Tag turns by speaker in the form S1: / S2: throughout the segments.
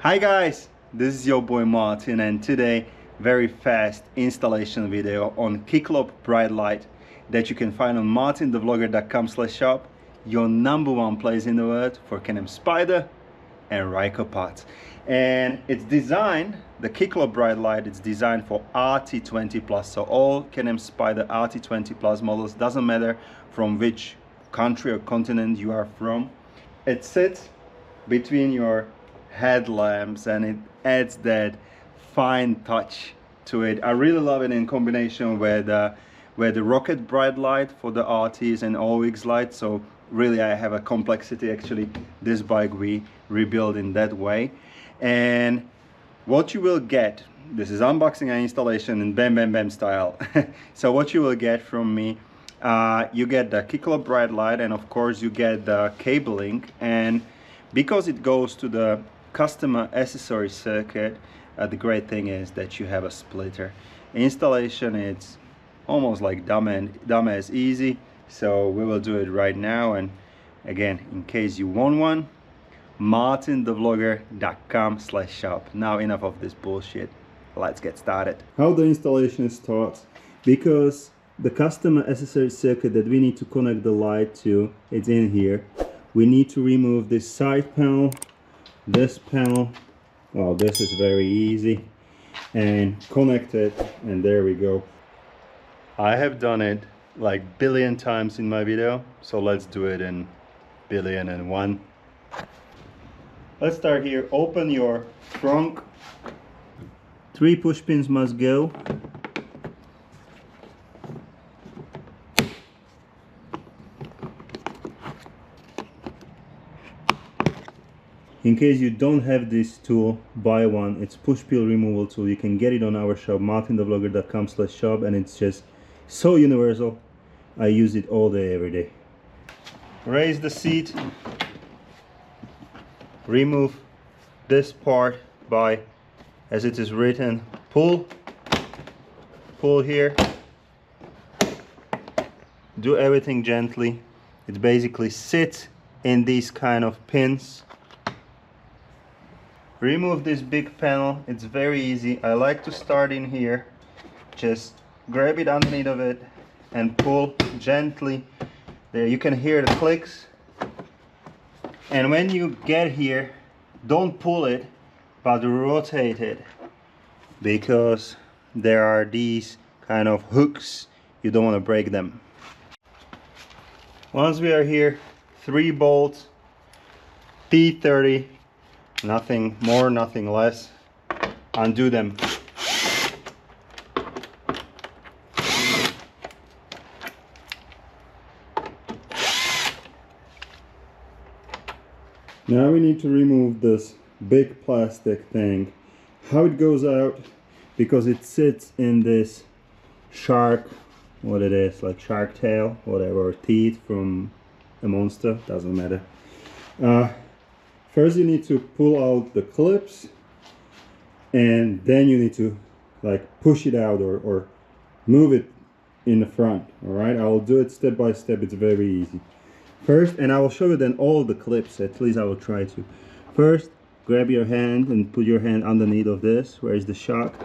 S1: Hi guys, this is your boy Martin, and today very fast installation video on Cyclop Bright Light that you can find on MartinTheVlogger.com/shop, your #1 place in the world for Can-Am Spyder and Ryker parts. And it's designed, the Cyclop Bright Light, it's designed for RT20+, so all Can-Am Spyder RT20+ models, doesn't matter from which country or continent you are from. It sits between your headlamps and it adds that fine touch to it. I really love it in combination with the rocket bright light for the RTs and OX light. So really I have a complexity. Actually this bike we rebuild in that way. And what you will get, this is unboxing and installation in bam bam bam style. So what you will get from me, you get the Cyclop Bright Light, and of course you get the cabling. And because it goes to the customer accessory circuit, the great thing is that you have a splitter. Installation, it's almost like dumb as easy, so we will do it right now. And again, in case you want one, MartinTheVlogger.com/shop. Now enough of this bullshit, let's get started. How the installation starts, because the customer accessory circuit that we need to connect the light to, it's in here. We need to remove this side panel, this panel, well, this is very easy, and connect it, and there we go. I have done it like billion times in my video, so let's do it in billion and one. Let's start here. Open your trunk. 3 push pins must go. In case you don't have this tool, buy one. It's push peel removal tool. You can get it on our shop, MartinTheVlogger.com/shop, and it's just so universal. I use it all day, every day. Raise the seat. Remove this part by, as it is written, pull here. Do everything gently. It basically sits in these kind of pins. Remove this big panel. It's very easy. I like to start in here. Just grab it underneath of it and pull gently. There, you can hear the clicks. And when you get here, don't pull it, but rotate it, because there are these kind of hooks. You don't want to break them. Once we are here, 3 bolts, P30. Nothing more, nothing less. Undo them. Now we need to remove this big plastic thing. How it goes out, because it sits in this shark, what it is, like shark tail, whatever, or teeth from a monster, doesn't matter. First you need to pull out the clips, and then you need to like push it out or move it in the front. Alright, I will do it step by step, it's very easy. First, and I will show you then all the clips, at least I will try to. First, grab your hand and put your hand underneath of this, where is the shock.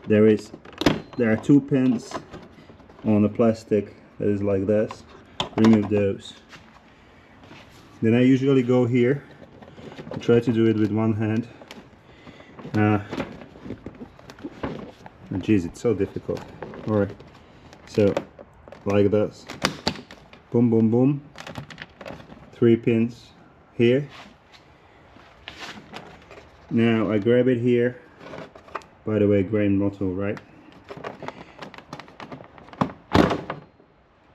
S1: There are 2 pins on the plastic that is like this. Remove those. Then I usually go here. I try to do it with one hand. Geez, it's so difficult. Alright, so like this. Boom, boom, boom. 3 pins here. Now I grab it here. By the way, grain motto, right?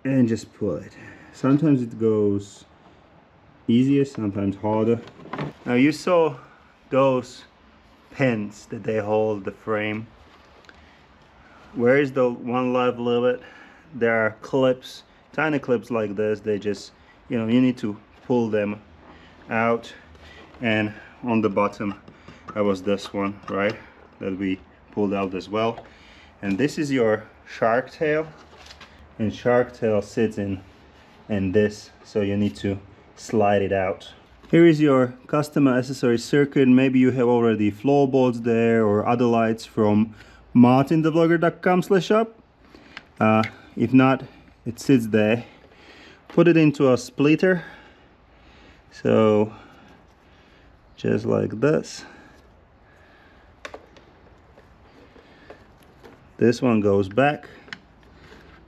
S1: And just pull it. Sometimes it goes easier, sometimes harder. Now you saw those pins that they hold the frame. Where is the one left little bit? There are clips, tiny clips like this. They just, you know, you need to pull them out. And on the bottom, that was this one, right? That we pulled out as well. And this is your shark tail. And shark tail sits in this, so you need to slide it out. Here is your custom accessory circuit. Maybe you have already floorboards there or other lights from MartinTheVlogger.com/shop. If not, it sits there. Put it into a splitter. So just like this. This one goes back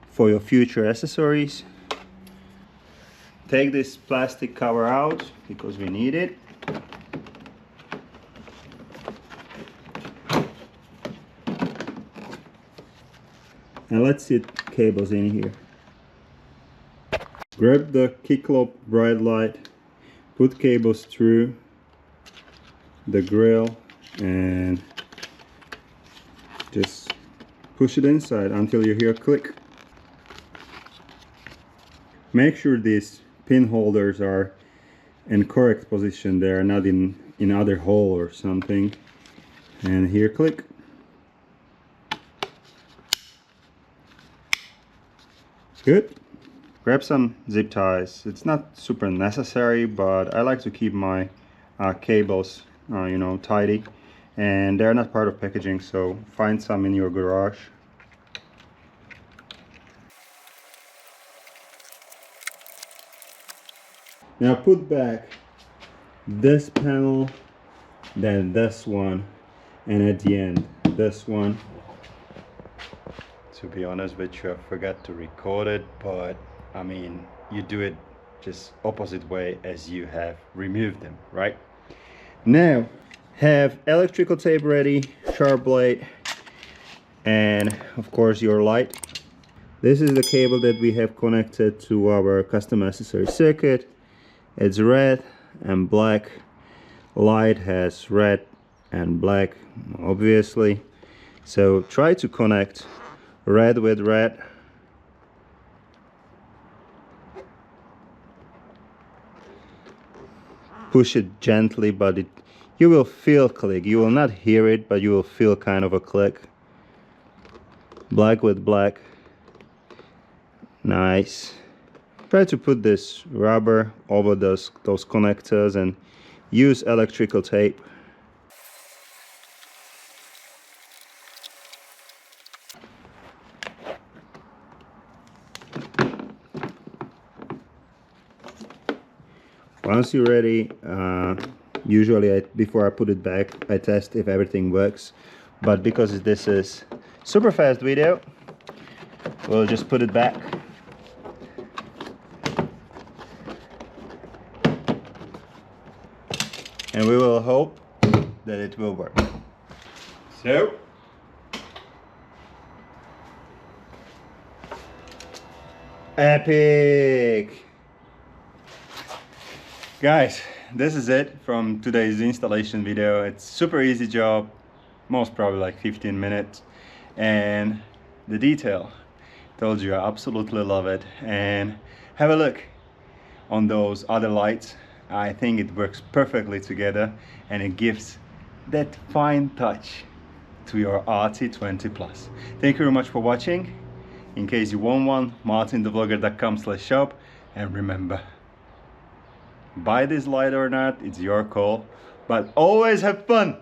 S1: for your future accessories. Take this plastic cover out because we need it. And let's see cables in here. Grab the Cyclop Bright Light, put cables through the grill and just push it inside until you hear a click. Make sure these pin holders are in correct position. They are not in other hole or something. And here, click. Good. Grab some zip ties. It's not super necessary, but I like to keep my cables you know, tidy, and they're not part of packaging, so find some in your garage. Now put back this panel, then this one, and at the end this one. To be honest with you, I forgot to record it, but I mean, you do it just opposite way as you have removed them, right? Now have electrical tape ready, sharp blade, and of course your light. This is the cable that we have connected to our custom accessory circuit. It's red and black. Light has red and black, obviously. So try to connect red with red. Push it gently, but you will feel click. You will not hear it, but you will feel kind of a click. Black with black. Nice. Try to put this rubber over those connectors and use electrical tape. Once you're ready, usually before I put it back, I test if everything works. But because this is super fast video, we'll just put it back. And we will hope that it will work. So, epic! Guys, this is it from today's installation video. It's super easy job, most probably like 15 minutes. And the detail, told you I absolutely love it. And have a look on those other lights. I think it works perfectly together and it gives that fine touch to your RT20 Plus. Thank you very much for watching. In case you want one, MartinTheVlogger.com/shop, and remember, buy this light or not, it's your call, but always have fun.